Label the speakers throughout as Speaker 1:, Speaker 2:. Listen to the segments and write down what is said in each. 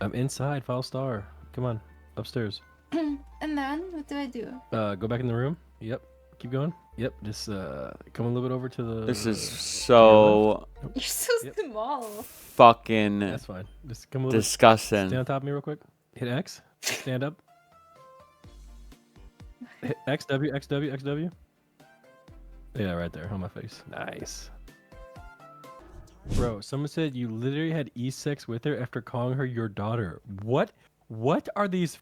Speaker 1: I'm inside. File star. Come on, upstairs.
Speaker 2: And then what do I do?
Speaker 1: Go back in the room. Yep. Keep going. Yep. Just come a little bit over to the.
Speaker 3: This is
Speaker 1: to your left.
Speaker 3: so
Speaker 1: Nope.
Speaker 2: You're so small.
Speaker 3: fucking
Speaker 1: That's fine. Just come a little.
Speaker 3: disgusting.
Speaker 1: Stay on top of me real quick. Hit X. Stand up. Hit XW, XW, XW. Yeah, right there on my face. Nice. Bro, someone said you literally had E-sex with her after calling her your daughter. What? What are these?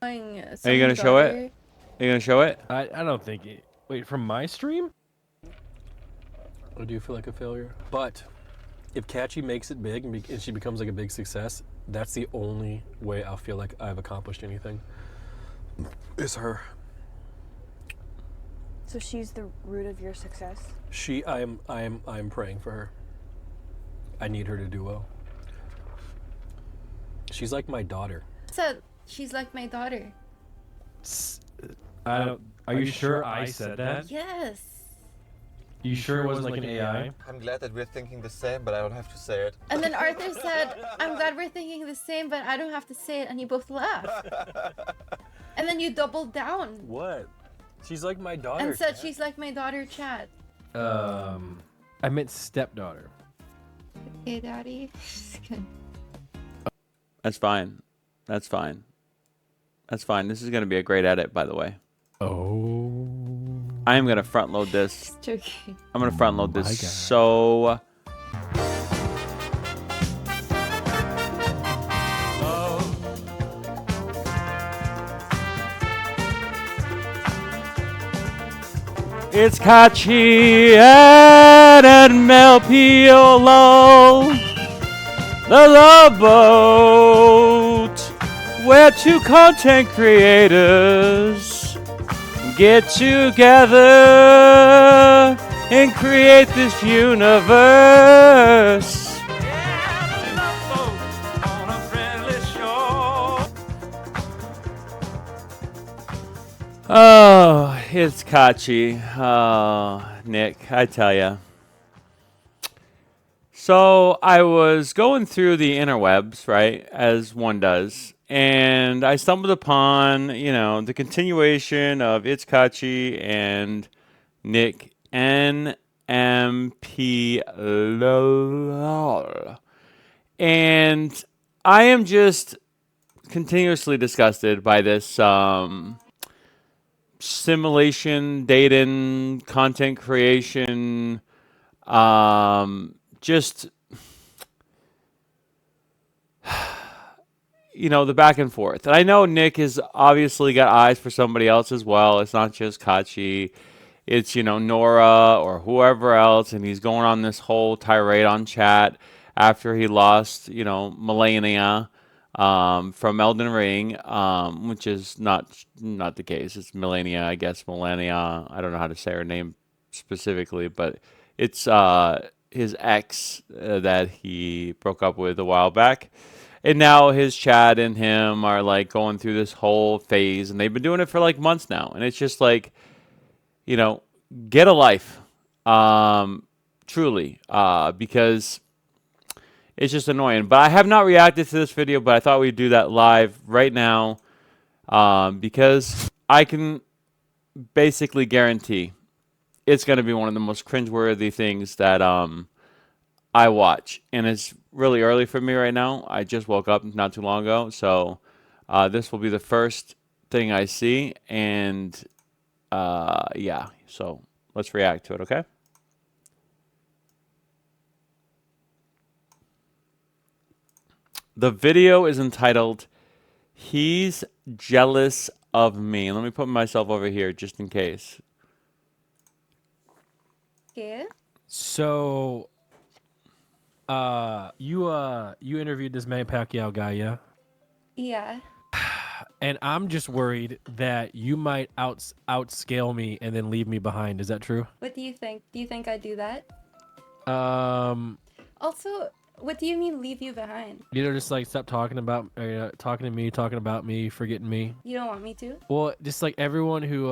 Speaker 3: Are you gonna show it? Are you gonna show it?
Speaker 1: I don't think it. Wait, from my stream? I do feel like a failure. But if Catchy makes it big and she becomes like a big success, that's the only way I'll feel like I've accomplished anything. Is her.
Speaker 4: So she's the root of your success?
Speaker 1: I'm praying for her. I need her to do well. She's like my daughter.
Speaker 2: Said she's like my daughter.
Speaker 1: I don't. Are you sure I said that?
Speaker 2: Yes.
Speaker 1: You sure it wasn't like an AI?
Speaker 5: I'm glad that we're thinking the same, but I don't have to say it.
Speaker 2: And then Arthur said, I'm glad we're thinking the same, but I don't have to say it. And you both laughed. And then you doubled down.
Speaker 1: What? She's like my daughter.
Speaker 2: And said she's like my daughter, Chad.
Speaker 1: I meant stepdaughter.
Speaker 2: Okay, Daddy.
Speaker 3: That's fine. That's fine. That's fine. This is gonna be a great edit, by the way.
Speaker 1: Oh.
Speaker 3: I am gonna front load this.
Speaker 2: Joking.
Speaker 3: I'm gonna front load
Speaker 1: My
Speaker 3: this
Speaker 1: God.
Speaker 3: so. It's Kachi and Mel Piolo, the Love Boat, where two content creators get together and create this universe. Oh, it's Kachi. Oh, Nick, I tell ya. So I was going through the interwebs, right, as one does, and I stumbled upon, you know, the continuation of It's Kachi and Nick NMP LOL. And I am just continuously disgusted by this simulation, dating, content creation, just, you know, the back and forth. And I know Nick has obviously got eyes for somebody else as well. It's not just Kachi. It's, you know, Nora or whoever else. And he's going on this whole tirade on chat after he lost, you know, Melania from Elden Ring, which is not the case. It's Melania, I guess. Melania. I don't know how to say her name specifically, but it's his ex that he broke up with a while back. And now his Chad and him are like going through this whole phase, and they've been doing it for like months now. And it's just like, you know, get a life, truly, because it's just annoying. But I have not reacted to this video, but I thought we'd do that live right now, because I can basically guarantee it's going to be one of the most cringeworthy things that I watch. And it's really early for me right now. I just woke up not too long ago. So this will be the first thing I see. And yeah, so let's react to it, okay? The video is entitled, He's Jealous of Me. Let me put myself over here just in case.
Speaker 2: Okay.
Speaker 1: So, you interviewed this Manny Pacquiao guy, yeah?
Speaker 2: Yeah.
Speaker 1: And I'm just worried that you might outscale me and then leave me behind. Is that true?
Speaker 2: What do you think? Do you think I'd do that?
Speaker 1: Also,
Speaker 2: what do you mean leave you behind?
Speaker 1: You know, just like stop talking about me, forgetting me.
Speaker 2: You don't want me to?
Speaker 1: Well, just like everyone who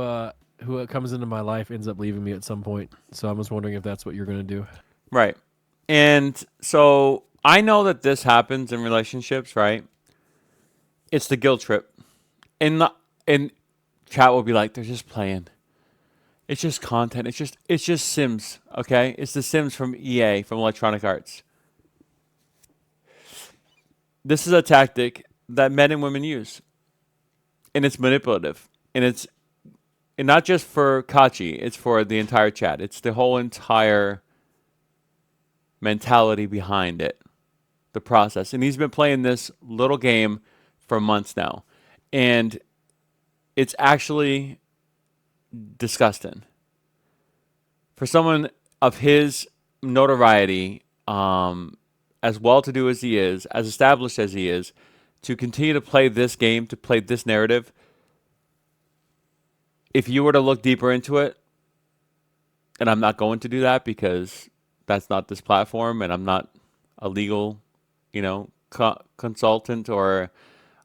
Speaker 1: who comes into my life ends up leaving me at some point. So I was wondering if that's what you're going to do.
Speaker 3: Right. And so I know that this happens in relationships, right? It's the guilt trip. And chat will be like, they're just playing. It's just content. It's just Sims, okay? It's the Sims from EA, from Electronic Arts. This is a tactic that men and women use. And it's manipulative. And not just for Kachi, it's for the entire chat. It's the whole entire mentality behind it, the process. And he's been playing this little game for months now. And it's actually disgusting. For someone of his notoriety, as well-to-do as he is, as established as he is, to continue to play this game, to play this narrative, if you were to look deeper into it, and I'm not going to do that because that's not this platform, and I'm not a legal, consultant, or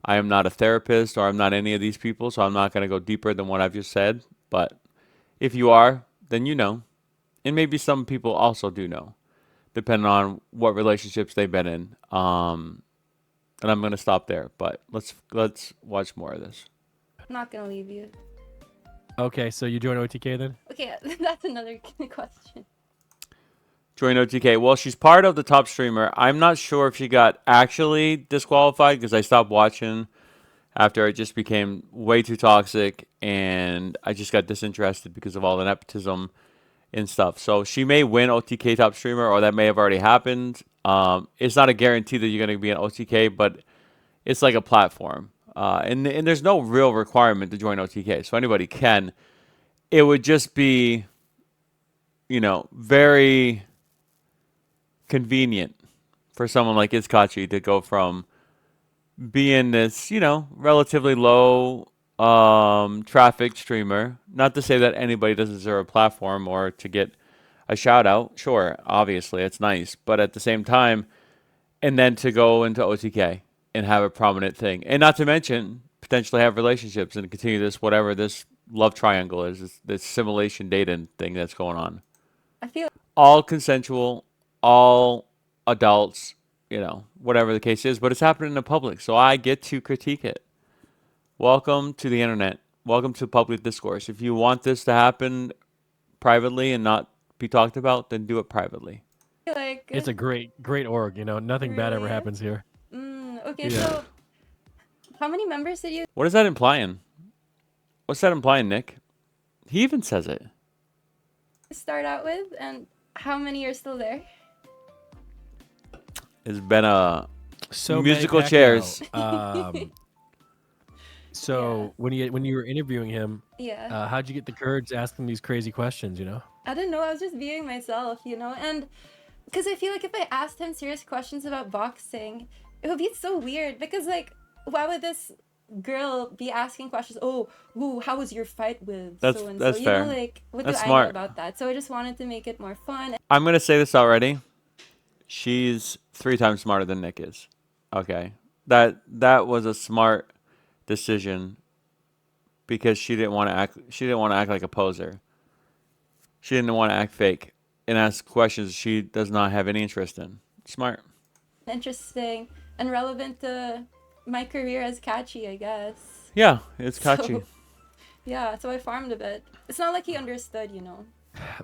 Speaker 3: I am not a therapist, or I'm not any of these people, so I'm not going to go deeper than what I've just said. But if you are, then you know. And maybe some people also do know, depending on what relationships they've been in. And I'm going to stop there, but let's watch more of this.
Speaker 2: I'm not gonna leave you.
Speaker 1: Okay, so you join OTK then?
Speaker 2: Okay, that's another question.
Speaker 3: Join OTK. Well, she's part of the top streamer. I'm not sure if she got actually disqualified because I stopped watching after it just became way too toxic, and I just got disinterested because of all the nepotism and stuff. So she may win OTK top streamer, or that may have already happened. It's not a guarantee that you're going to be an OTK, but it's like a platform. And there's no real requirement to join OTK, so anybody can. It would just be, very convenient for someone like Izkachi to go from being this, relatively low traffic streamer. Not to say that anybody doesn't deserve a platform or to get a shout out. Sure, obviously, it's nice. But at the same time, and then to go into OTK and have a prominent thing. And not to mention, potentially have relationships and continue this, whatever this love triangle is, this simulation dating thing that's going on.
Speaker 2: I feel
Speaker 3: All consensual, all adults, whatever the case is, but it's happening in the public, so I get to critique it. Welcome to the internet. Welcome to public discourse. If you want this to happen privately and not be talked about, then do it privately.
Speaker 2: like
Speaker 1: It's a great org, nothing bad ever
Speaker 2: Really?
Speaker 1: happens here.
Speaker 2: Okay,
Speaker 1: Yeah.
Speaker 2: so how many members did you
Speaker 3: What is that implying? What's that implying, Nick? He even says it.
Speaker 2: start out with, and how many are still there?
Speaker 3: It's been a
Speaker 1: So
Speaker 3: musical
Speaker 1: Manny Pacquiao,
Speaker 3: chairs.
Speaker 1: So when you were interviewing him,
Speaker 2: Yeah.
Speaker 1: how'd you get the courage to ask him these crazy questions?
Speaker 2: I don't know. I was just being myself, and because I feel like if I asked him serious questions about boxing, it would be so weird. Because why would this girl be asking questions? Oh, ooh, how was your fight with
Speaker 3: That's-
Speaker 2: so and
Speaker 3: that's
Speaker 2: so?
Speaker 3: fair.
Speaker 2: What
Speaker 3: That's
Speaker 2: do I
Speaker 3: smart.
Speaker 2: know about that? So I just wanted to make it more fun.
Speaker 3: I'm going to say this already. She's 3 times smarter than Nick is. Okay. That was a smart decision because she didn't want to act like a poser. She didn't want to act fake and ask questions she does not have any interest in. Smart.
Speaker 2: Interesting and relevant to my career as catchy, I guess.
Speaker 3: Yeah, it's catchy.
Speaker 2: So, yeah, so I farmed a bit. It's not like he understood,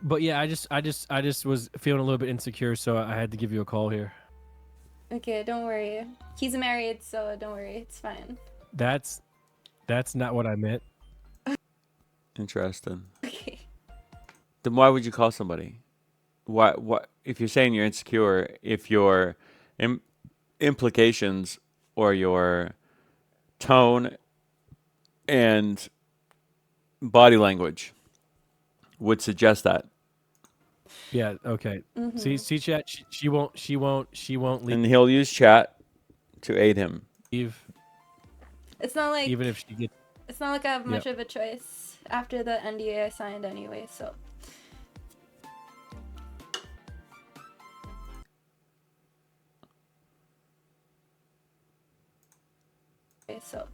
Speaker 1: But yeah, I just was feeling a little bit insecure, so I had to give you a call here.
Speaker 2: Okay, don't worry. He's married, so don't worry. It's fine.
Speaker 1: That's not what I meant.
Speaker 3: Interesting.
Speaker 2: Okay.
Speaker 3: Then why would you call somebody? What if you're saying you're insecure, if your implications or your tone and body language would suggest that?
Speaker 1: Yeah. Okay. See, chat. She won't
Speaker 3: And he'll use chat to aid him.
Speaker 1: leave,
Speaker 2: It's not like
Speaker 1: even if she gets.
Speaker 2: it's not like I have much of a choice after the NDA I signed anyway, so. Okay, so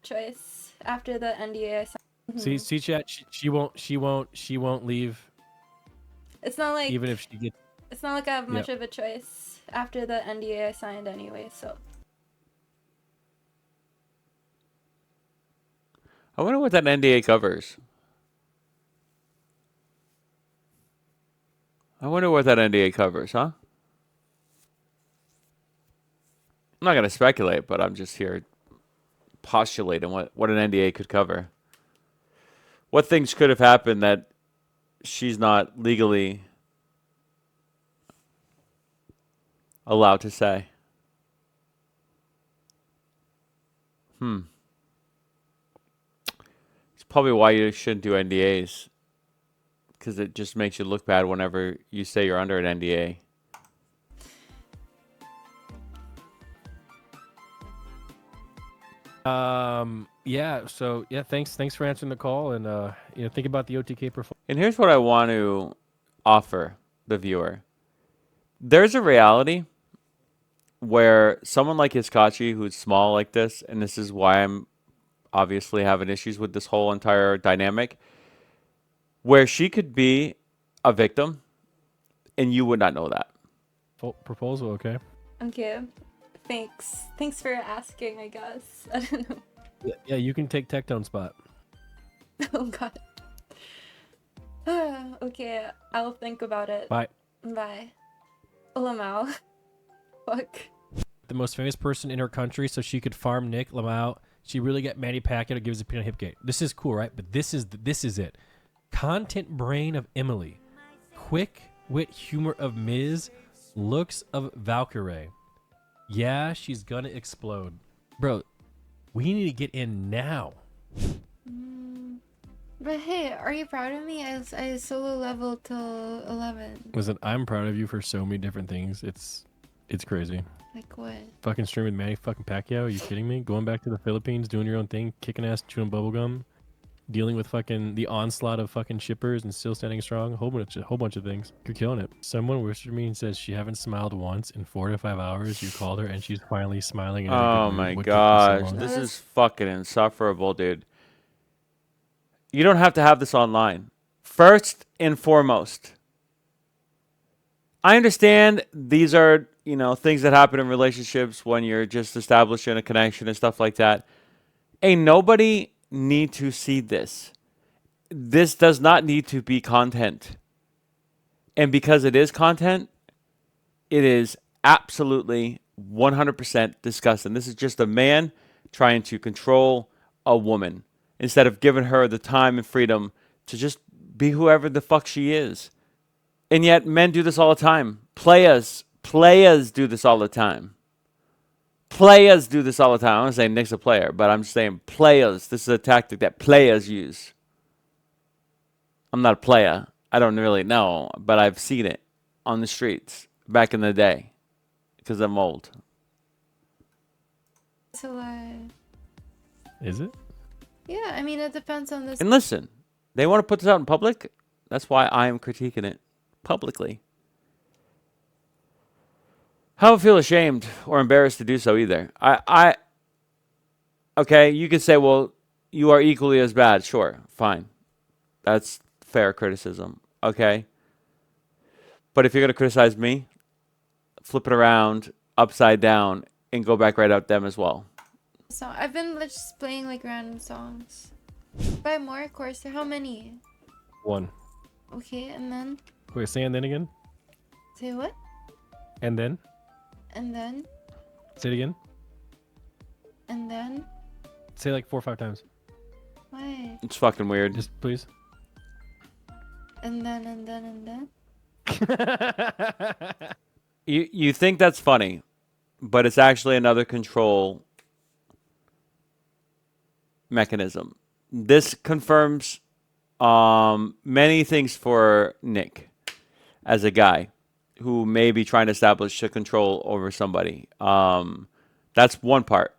Speaker 2: choice after the NDA I signed.
Speaker 1: See, chat. She won't leave,
Speaker 2: It's not like
Speaker 1: even if she gets.
Speaker 2: it's not like I have much
Speaker 1: Yep.
Speaker 2: of a choice after the NDA I signed anyway. So
Speaker 3: I wonder what that NDA covers. I wonder what that NDA covers, huh? I'm not going to speculate, but I'm just here postulating what an NDA could cover. What things could have happened that she's not legally allowed to say? It's probably why you shouldn't do NDAs, because it just makes you look bad whenever you say you're under an NDA.
Speaker 1: Yeah. So yeah. Thanks for answering the call, and think about the OTK performance.
Speaker 3: And here's what I want to offer the viewer. There's a reality where someone like Hiskachi, who's small like this, and this is why I'm obviously having issues with this whole entire dynamic, where she could be a victim and you would not know that.
Speaker 1: Proposal, okay.
Speaker 2: okay, thanks for asking. I guess I don't know.
Speaker 1: Yeah, you can take Tectone spot.
Speaker 2: Oh God. Okay, I'll think about it.
Speaker 1: Bye.
Speaker 2: Bye. Lamau. Fuck.
Speaker 1: The most famous person in her country, so she could farm Nick Lamau. She really got Manny Pacquiao to give us a peanut hip gate. This is cool, right? But this is it. Content brain of Emily, quick wit humor of Miz, looks of Valkyrie. Yeah, she's gonna explode, bro. We need to get in now.
Speaker 2: But hey, are you proud of me? I solo leveled till 11.
Speaker 1: Listen, I'm proud of you for so many different things. It's crazy.
Speaker 2: Like what?
Speaker 1: Fucking streaming Manny fucking Pacquiao. Are you kidding me? Going back to the Philippines, doing your own thing, kicking ass, chewing bubblegum, dealing with fucking the onslaught of fucking shippers and still standing strong. A whole bunch of things. You're killing it. Someone whispered me and says she haven't smiled once in 4 to 5 hours. You called her and she's finally smiling. And in a good
Speaker 3: Oh
Speaker 1: mood.
Speaker 3: my
Speaker 1: What took you so
Speaker 3: gosh,
Speaker 1: long?
Speaker 3: this is fucking insufferable, dude. You don't have to have this online. First and foremost, I understand these are, things that happen in relationships when you're just establishing a connection and stuff like that. Ain't nobody need to see this. This does not need to be content. And because it is content, it is absolutely 100% disgusting. This is just a man trying to control a woman instead of giving her the time and freedom to just be whoever the fuck she is. And yet men do this all the time. Players do this all the time. Players do this all the time. I'm not saying Nick's a player, but I'm just saying players. This is a tactic that players use. I'm not a player. I don't really know, but I've seen it on the streets back in the day because I'm old.
Speaker 2: It's a lie.
Speaker 1: Is it?
Speaker 2: Yeah, I mean, it depends on this.
Speaker 3: And listen, they want to put this out in public. That's why I am critiquing it publicly. I don't feel ashamed or embarrassed to do so either. Okay, you could say, well, you are equally as bad. Sure, fine. That's fair criticism. Okay. But if you're going to criticize me, flip it around, upside down, and go back right at them as well.
Speaker 2: So I've been just playing like random songs. Buy more, Corsair. How many?
Speaker 1: 1.
Speaker 2: Okay, and then
Speaker 1: Wait, say and then again.
Speaker 2: say what?
Speaker 1: And then.
Speaker 2: And then
Speaker 1: Say it again.
Speaker 2: and then
Speaker 1: Say like 4 or 5 times.
Speaker 2: why?
Speaker 3: It's fucking weird.
Speaker 1: Just please.
Speaker 2: And then.
Speaker 3: You think that's funny, but it's actually another control mechanism. This confirms many things for Nick as a guy who may be trying to establish a control over somebody. That's one part.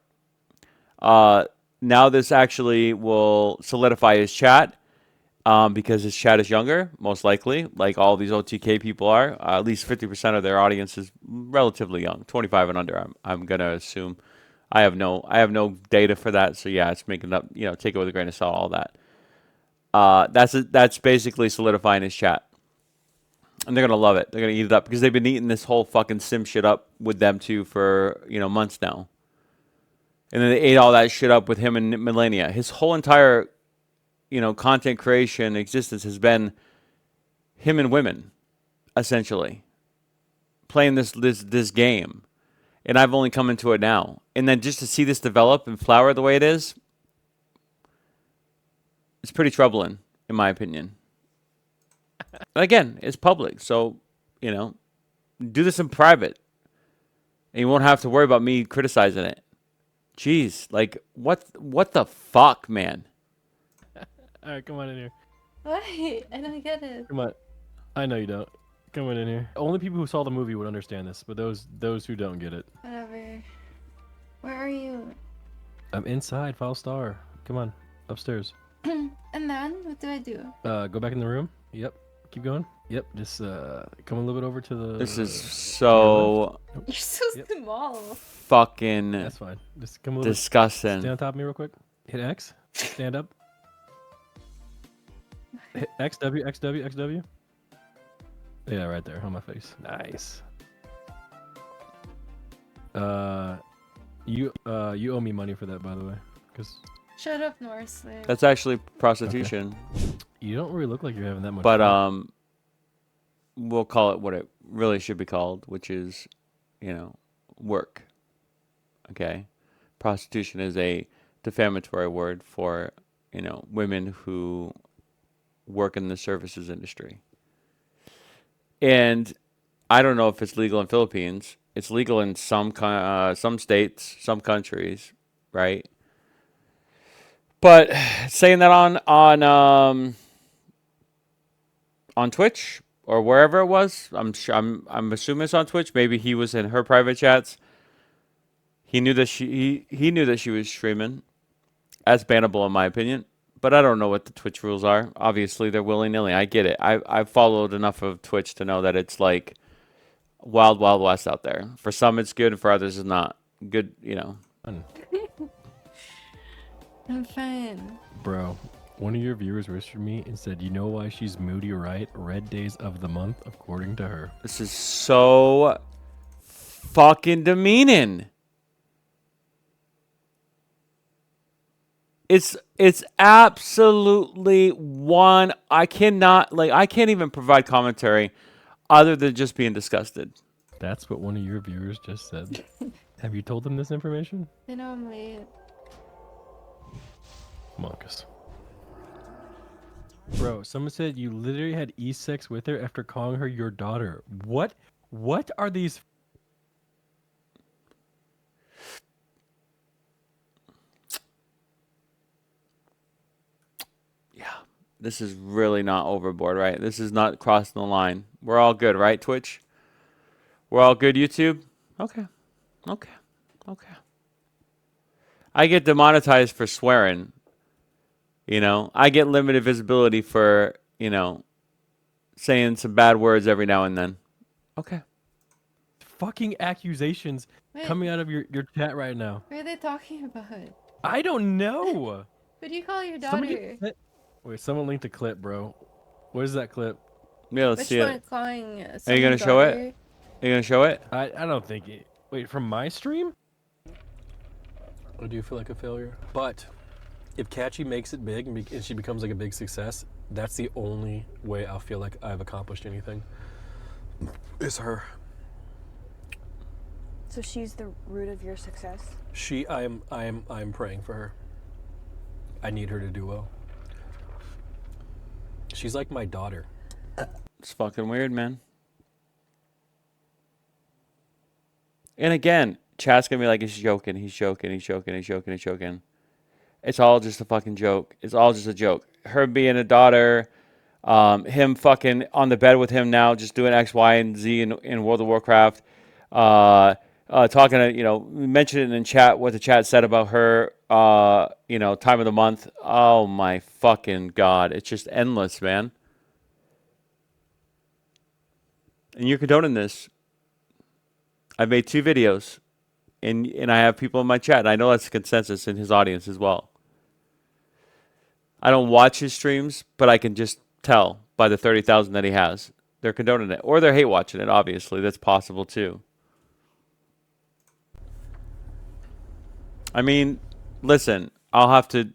Speaker 3: Now this actually will solidify his chat because his chat is younger, most likely, like all these OTK people are. At least 50% of their audience is relatively young, 25 and under. I'm gonna assume. I have no data for that, so yeah, it's making up. Take it with a grain of salt, all that. That's basically solidifying his chat. And they're going to love it. They're going to eat it up because they've been eating this whole fucking sim shit up with them too for, months now. And then they ate all that shit up with him and Melania. His whole entire, content creation existence has been him and women, essentially, playing this game. And I've only come into it now. And then just to see this develop and flower the way it is, it's pretty troubling, in my opinion. Again, it's public, so, do this in private. And you won't have to worry about me criticizing it. Jeez, like, what the fuck, man?
Speaker 1: All right, come on in here.
Speaker 2: Why? I don't get it.
Speaker 1: Come on. I know you don't. Come on in here. Only people who saw the movie would understand this, but those who don't get it.
Speaker 2: Whatever. Where are you?
Speaker 1: I'm inside, file star. Come on, upstairs.
Speaker 2: And then, what do I do?
Speaker 1: Go back in the room. Yep. Keep going. Yep. Just come a little bit over to the.
Speaker 3: This is so
Speaker 2: You're so small.
Speaker 3: fucking
Speaker 1: That's fine. Just come a little.
Speaker 3: disgusting.
Speaker 1: Stand on top of me real quick. Hit X. Stand up. Hit E-XWXWXW. Yeah, right there on my face. Nice. You owe me money for that, by the way, because
Speaker 2: Shut up, Norse.
Speaker 3: That's actually prostitution.
Speaker 1: you don't really look like you're having that much.
Speaker 3: But
Speaker 1: fun.
Speaker 3: we'll call it what it really should be called, which is, work. Okay? Prostitution is a defamatory word for, women who work in the services industry. And I don't know if it's legal in Philippines. It's legal in some states, some countries, right? But saying that on Twitch or wherever it was, I'm assuming it's on Twitch. Maybe he was in her private chats. He knew that he knew that she was streaming. That's bannable in my opinion. But I don't know what the Twitch rules are. Obviously, they're willy-nilly. I get it. I've followed enough of Twitch to know that it's like wild, wild west out there. For some, it's good, and for others, it's not good.
Speaker 2: I'm fine.
Speaker 1: Bro, one of your viewers whispered me and said, "You know why she's moody, right? Red days of the month, according to her."
Speaker 3: This is so fucking demeaning. It's absolutely one. I can't even provide commentary other than just being disgusted.
Speaker 1: That's what one of your viewers just said. Have you told them this information?
Speaker 2: I know I'm late.
Speaker 1: Marcus. Bro, someone said you literally had E-sex with her after calling her your daughter. What are these?
Speaker 3: This is really not overboard, right? This is not crossing the line. We're all good, right, Twitch? We're all good, YouTube? Okay. I get demonetized for swearing. I get limited visibility for, saying some bad words every now and then. Okay.
Speaker 1: Fucking accusations coming out of your chat right now.
Speaker 2: What are they talking about?
Speaker 1: I don't know.
Speaker 2: Who do you call your daughter?
Speaker 1: Wait, someone linked a clip, bro. What is that clip?
Speaker 3: Yeah, let's
Speaker 2: Which
Speaker 3: see
Speaker 2: one
Speaker 3: it.
Speaker 2: calling
Speaker 3: Are you gonna show it? Are you gonna show it?
Speaker 1: I don't think it. Wait, from my stream? I do feel like a failure. But if Catchy makes it big and she becomes like a big success, that's the only way I'll feel like I've accomplished anything. Is her.
Speaker 4: So she's the root of your success?
Speaker 1: I am praying for her. I need her to do well. She's like my daughter.
Speaker 3: It's fucking weird, man. And again, chat's gonna be like, he's joking. It's all just a fucking joke. It's all just a joke. Her being a daughter, him fucking on the bed with him now, just doing X, Y, and Z in World of Warcraft. Talking to, mentioned it in chat, what the chat said about her, time of the month. Oh my fucking God. It's just endless, man. And you're condoning this. I've made 2 videos and I have people in my chat. And I know that's consensus in his audience as well. I don't watch his streams, but I can just tell by the 30,000 that he has. They're condoning it. Or they're hate watching it, obviously. That's possible too. I mean, listen, I'll have to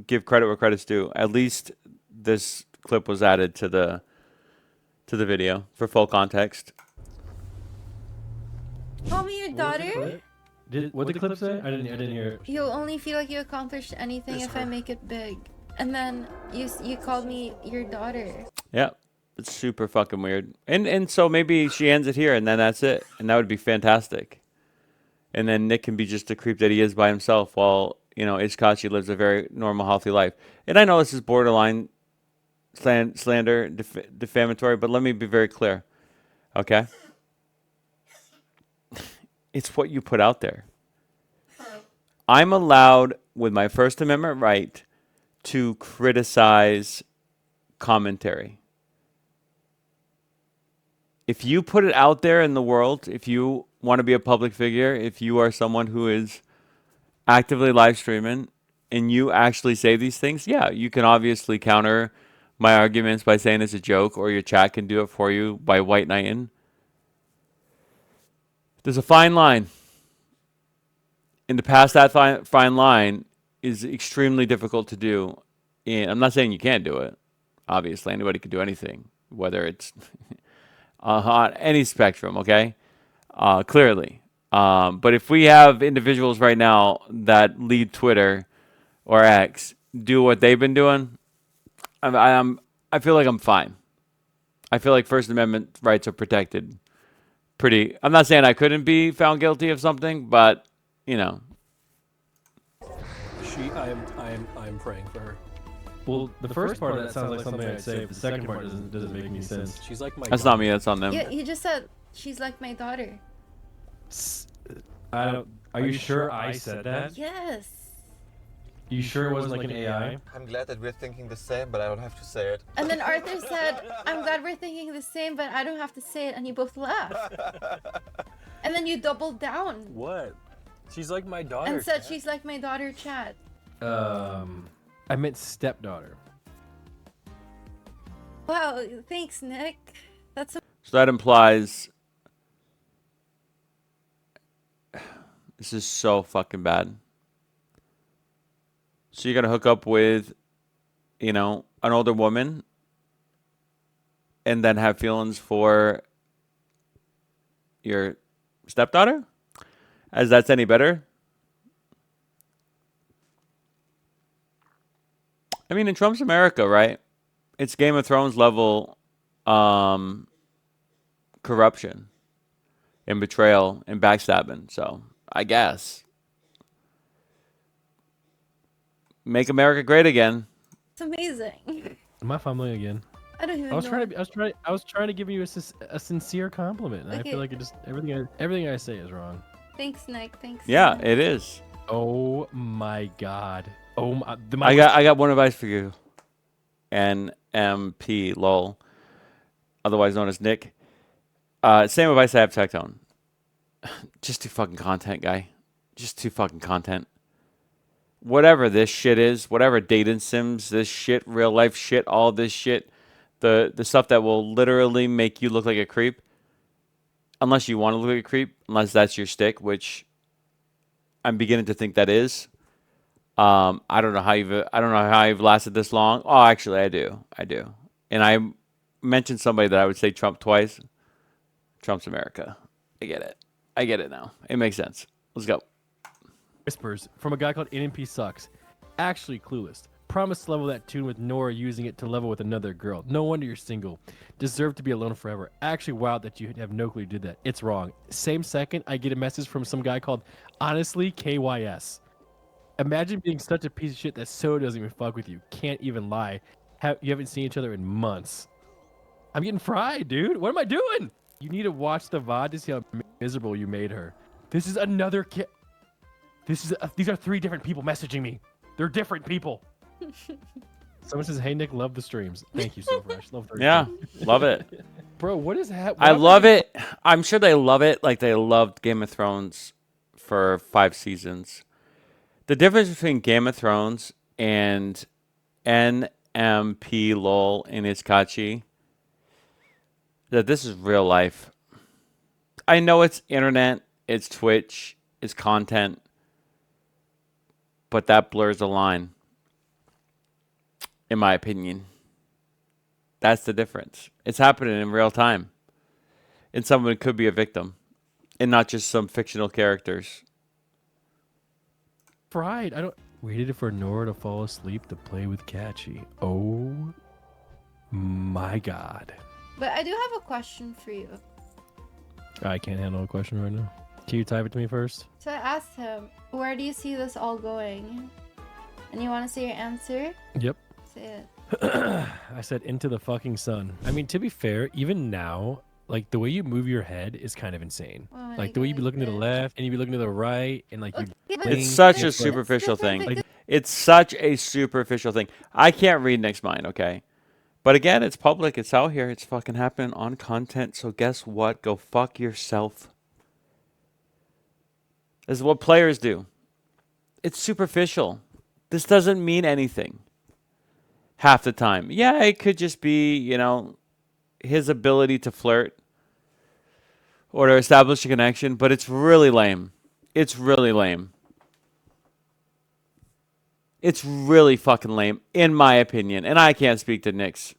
Speaker 3: give credit where credit's due. At least this clip was added to the video for full context.
Speaker 2: Call me your daughter?
Speaker 1: What did the clip say? I didn't hear it.
Speaker 2: You'll only feel like you accomplished anything if I make it big. And then you called me your daughter.
Speaker 3: Yeah, it's super fucking weird. And so maybe she ends it here, and then that's it. And that would be fantastic. And then Nick can be just the creep that he is by himself while, you know, E-XWXWXW lives a very normal, healthy life. And I know this is borderline slander, defamatory, but let me be very clear. Okay? It's what you put out there. I'm allowed, with my First Amendment right, to criticize commentary. If you put it out there in the world, if you want to be a public figure, if you are someone who is actively live streaming and you actually say these things, yeah, you can obviously counter my arguments by saying it's a joke, or your chat can do it for you by white knighting. There's a fine line. And to pass that fine line is extremely difficult to do. And I'm not saying you can't do it. Obviously, anybody can do anything, whether it's on any spectrum, okay? Clearly. But if we have individuals right now that lead Twitter or X do what they've been doing, I feel like I'm fine. I feel like First Amendment rights are protected. I'm not saying I couldn't be found guilty of something, but you know.
Speaker 1: I'm praying for her. Well, the first part of that sounds like something I'd say, but the second part doesn't make any sense. She's like my
Speaker 3: That's not me, that's on them.
Speaker 2: You just said she's like my daughter.
Speaker 1: Are you sure I said that?
Speaker 2: Yes.
Speaker 1: You sure it wasn't like an AI?
Speaker 5: I'm glad that we're thinking the same, but I don't have to say it.
Speaker 2: And then Arthur said, I'm glad we're thinking the same, but I don't have to say it, and you both laughed. And then you doubled down.
Speaker 1: What? She's like my daughter.
Speaker 2: And said she's like my daughter, Chad.
Speaker 1: I meant stepdaughter.
Speaker 2: Wow, thanks, Nick. That's so
Speaker 3: that implies this is so fucking bad. So you're gonna hook up with, you know, an older woman and then have feelings for your stepdaughter? As that's any better? I mean, in Trump's America, right? It's Game of Thrones level corruption and betrayal and backstabbing. So I guess make America great again.
Speaker 2: it's amazing.
Speaker 1: Am I fumbling again?
Speaker 2: I don't even
Speaker 1: I was
Speaker 2: know.
Speaker 1: trying to give you a sincere compliment, and I
Speaker 2: Okay.
Speaker 1: feel like everything I say is wrong.
Speaker 2: Thanks, Nick. Thanks.
Speaker 3: Yeah,
Speaker 2: Nick.
Speaker 3: it is.
Speaker 1: Oh my God. Oh my.
Speaker 3: I got one advice for you. NMP lol, otherwise known as Nick. Same advice I have to Tectone. Just do fucking content, guy. Just do fucking content. Whatever this shit is, whatever dating sims, this shit, real life shit, all this shit, the stuff that will literally make you look like a creep, unless you want to look like a creep, unless that's your stick, which I'm beginning to think that is. I don't know how you've lasted this long. Oh, actually, I do. And I mentioned somebody that I would say Trump twice. Trump's America. I get it now. It makes sense. Let's go.
Speaker 1: Whispers from a guy called NMP Sucks. Actually clueless. Promised to level that tune with Nora using it to level with another girl. No wonder you're single. Deserve to be alone forever. Actually wild that you have no clue you did that. It's wrong. Same second, I get a message from some guy called Honestly KYS. Imagine being such a piece of shit that so doesn't even fuck with you. Can't even lie. You haven't seen each other in months. I'm getting fried, dude. What am I doing? You need to watch the VOD to see how miserable you made her. This is another kid. These are 3 different people messaging me. They're different people. Someone says, "Hey Nick, love the streams." Thank you so much. Love the
Speaker 3: Yeah, love it.
Speaker 1: Bro, what is that?
Speaker 3: I love it. I'm sure they love it like they loved Game of Thrones for 5 seasons. The difference between Game of Thrones and NMP lol in his Kachi that this is real life. I know it's internet, it's Twitch, it's content, but that blurs the line, in my opinion. That's the difference. It's happening in real time. And someone could be a victim, and not just some fictional characters.
Speaker 1: Fried. I don't. Waited for Nora to fall asleep to play with Catchy. Oh my god.
Speaker 2: But I do have a question for you.
Speaker 1: I can't handle a question right now. Can you type it to me first?
Speaker 2: So I asked him, where do you see this all going? And you want to say your answer?
Speaker 1: Yep.
Speaker 2: Say it.
Speaker 1: I said into the fucking sun. I mean, to be fair, even now, like the way you move your head is kind of insane.
Speaker 2: Oh,
Speaker 1: Like the way you be looking to the left and you be looking to the right and like you.
Speaker 2: Okay, but
Speaker 1: blink.
Speaker 3: It's such a
Speaker 1: It's like-
Speaker 3: superficial thing.
Speaker 2: Like-
Speaker 3: It's such a superficial thing. I can't read Nick's mind, okay? But again, it's public. It's out here. It's fucking happening on content. So guess what? Go fuck yourself. This is what players do. It's superficial. This doesn't mean anything. Half the time. Yeah, it could just be, you know, his ability to flirt or to establish a connection, but it's really lame. It's really lame. It's really fucking lame, in my opinion. And I can't speak to Nick's,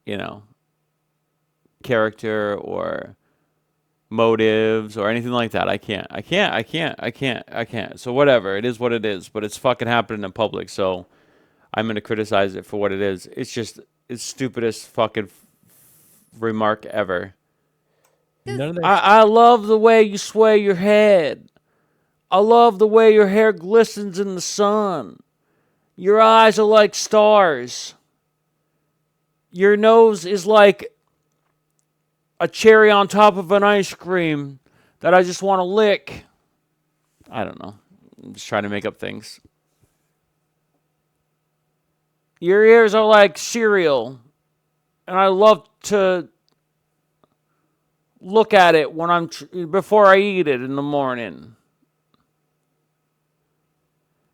Speaker 3: you know, character or motives or anything like that. I can't. So whatever. It is what it is. But it's fucking happening in public. So I'm going to criticize it for what it is. It's just, it's stupidest fucking remark ever.
Speaker 1: None of that.
Speaker 3: I love the way you sway your head. I love the way your hair glistens in the sun. Your eyes are like stars. Your nose is like a cherry on top of an ice cream that I just want to lick. I don't know. I'm just trying to make up things. Your ears are like cereal, and I love to look at it when before I eat it in the morning.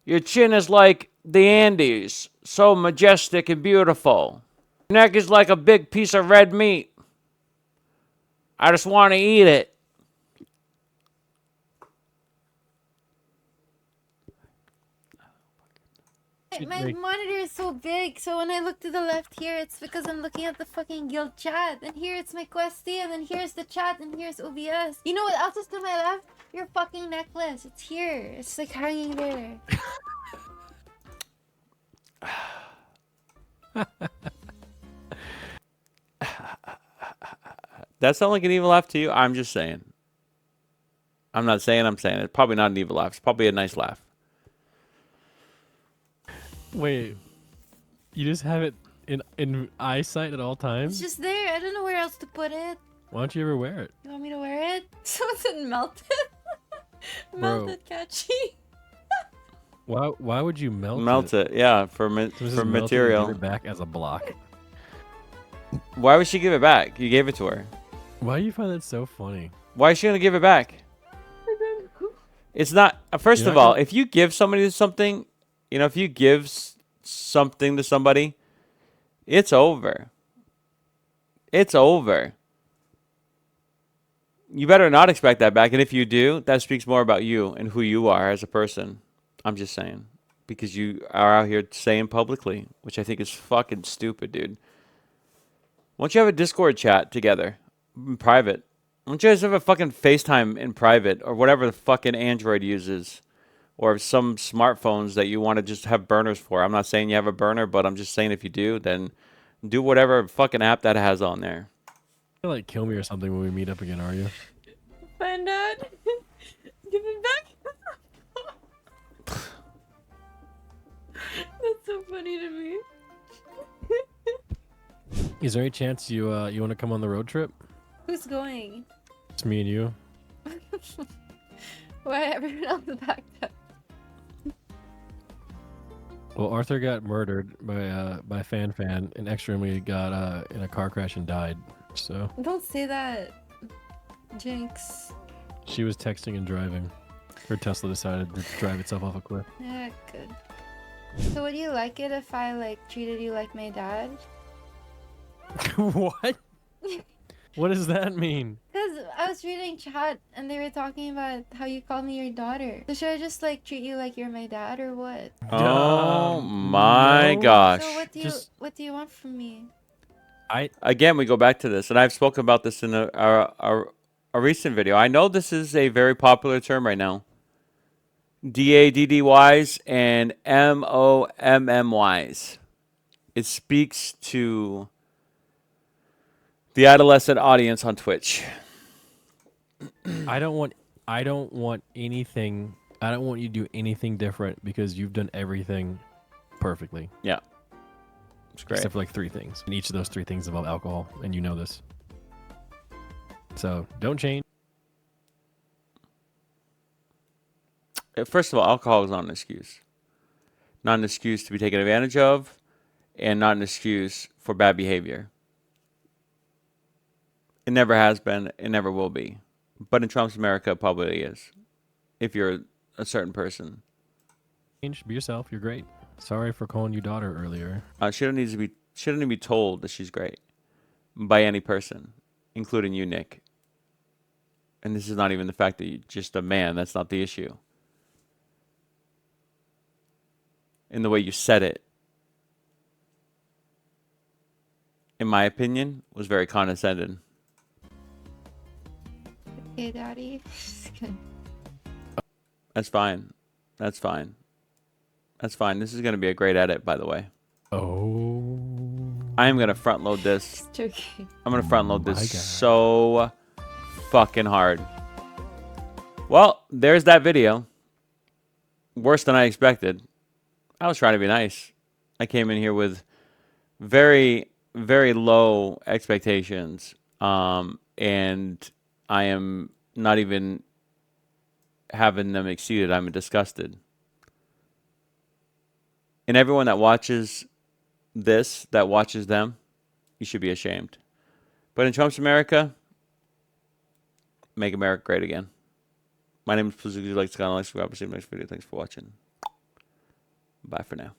Speaker 3: Your chin is like the Andes, so majestic and beautiful. Your neck is like a big piece of red meat. I just want to eat it.
Speaker 2: My monitor is so big, so when I look to the left here, it's because I'm looking at the fucking guild chat. And here it's my questie, and then here's the chat, and here's OBS. You know what else is to my left? Your fucking necklace. It's here. It's like hanging there.
Speaker 3: That sound like an evil laugh to you? I'm just saying. I'm not saying I'm saying it. Probably not an evil laugh. It's probably a nice laugh.
Speaker 1: Wait, you just have it in eyesight at all
Speaker 2: It's
Speaker 1: times?
Speaker 2: just there. I don't know where else to put it.
Speaker 1: Why don't you ever wear it?
Speaker 2: You want me to wear it? Someone said melted. Melted catchy.
Speaker 1: Why would you melt
Speaker 3: Melt it, yeah, for
Speaker 1: So just melt it and
Speaker 3: material.
Speaker 1: give it back as a block.
Speaker 3: Why would she give it back? You gave it to her.
Speaker 1: Why do you find that so funny?
Speaker 3: Why is she gonna give it back? It's not. First
Speaker 1: You're
Speaker 3: of
Speaker 1: not
Speaker 3: all,
Speaker 1: gonna-
Speaker 3: if you give somebody something, you know, if you give something to somebody, it's over. It's over. You better not expect that back, and if you do, that speaks more about you and who you are as a person. I'm just saying, because you are out here saying publicly, which I think is fucking stupid, dude. Why don't you have a Discord chat together in private? Why don't you guys have a fucking FaceTime in private or whatever the fucking Android uses? Or some smartphones that you want to just have burners for. I'm not saying you have a burner, but I'm just saying if you do, then do whatever fucking app that has on there.
Speaker 1: You're like kill me or something when we meet up again, are you?
Speaker 2: Find out. Give it back. That's so funny to me.
Speaker 1: Is there any chance you want to come on the road trip?
Speaker 2: Who's going?
Speaker 1: It's me and you.
Speaker 2: Why everyone else is backed up?
Speaker 1: Well, Arthur got murdered by Fan, and extremely got in a car crash and died. So
Speaker 2: Don't say that. Jinx.
Speaker 1: she was texting and driving. Her Tesla decided to drive itself off a cliff.
Speaker 2: Yeah, good. So would you like it if I like treated you like my dad?
Speaker 1: What? What does that mean?
Speaker 2: Because I was reading chat and they were talking about how you call me your daughter. So should I just like treat you like you're my dad or what?
Speaker 3: Oh my
Speaker 1: No.
Speaker 3: gosh.
Speaker 2: So
Speaker 1: Just-
Speaker 2: what do you want from me?
Speaker 3: Again, we go back to this, and I've spoken about this in a recent video. I know this is a very popular term right now. DADDYs and MOMMYs. It speaks to the adolescent audience on Twitch.
Speaker 1: I don't want anything. I don't want you to do anything different because you've done everything perfectly.
Speaker 3: Yeah. It's great.
Speaker 1: Except for like 3 things. And each of those 3 things involve alcohol, and you know this. So don't change.
Speaker 3: First of all, alcohol is not an excuse. Not an excuse to be taken advantage of, and not an excuse for bad behavior. It never has been. It never will be. But in Trump's America, it probably is. If you're a certain person.
Speaker 1: Be yourself. You're great. Sorry for calling you daughter earlier.
Speaker 3: She doesn't need to be told that she's great by any person, including you, Nick. And this is not even the fact that you're just a man. That's not the issue. In the way you said it, in my opinion, was very condescending.
Speaker 2: Okay, Daddy. Just kidding.
Speaker 3: That's fine. That's fine. That's fine. This is going to be a great edit, by the way.
Speaker 1: Oh.
Speaker 3: I am going to front load this.
Speaker 2: Just joking.
Speaker 3: I'm going to front load
Speaker 1: My
Speaker 3: this
Speaker 1: God.
Speaker 3: so fucking hard. Well, there's that video. Worse than I expected. I was trying to be nice. I came in here with very, very low expectations. And I am not even having them exceeded. I'm disgusted. And everyone that watches this, that watches them, you should be ashamed. But in Trump's America, make America great again. My name is Pluzuki. Like to comment, like, subscribe, see you in the next video. Thanks for watching. Bye for now.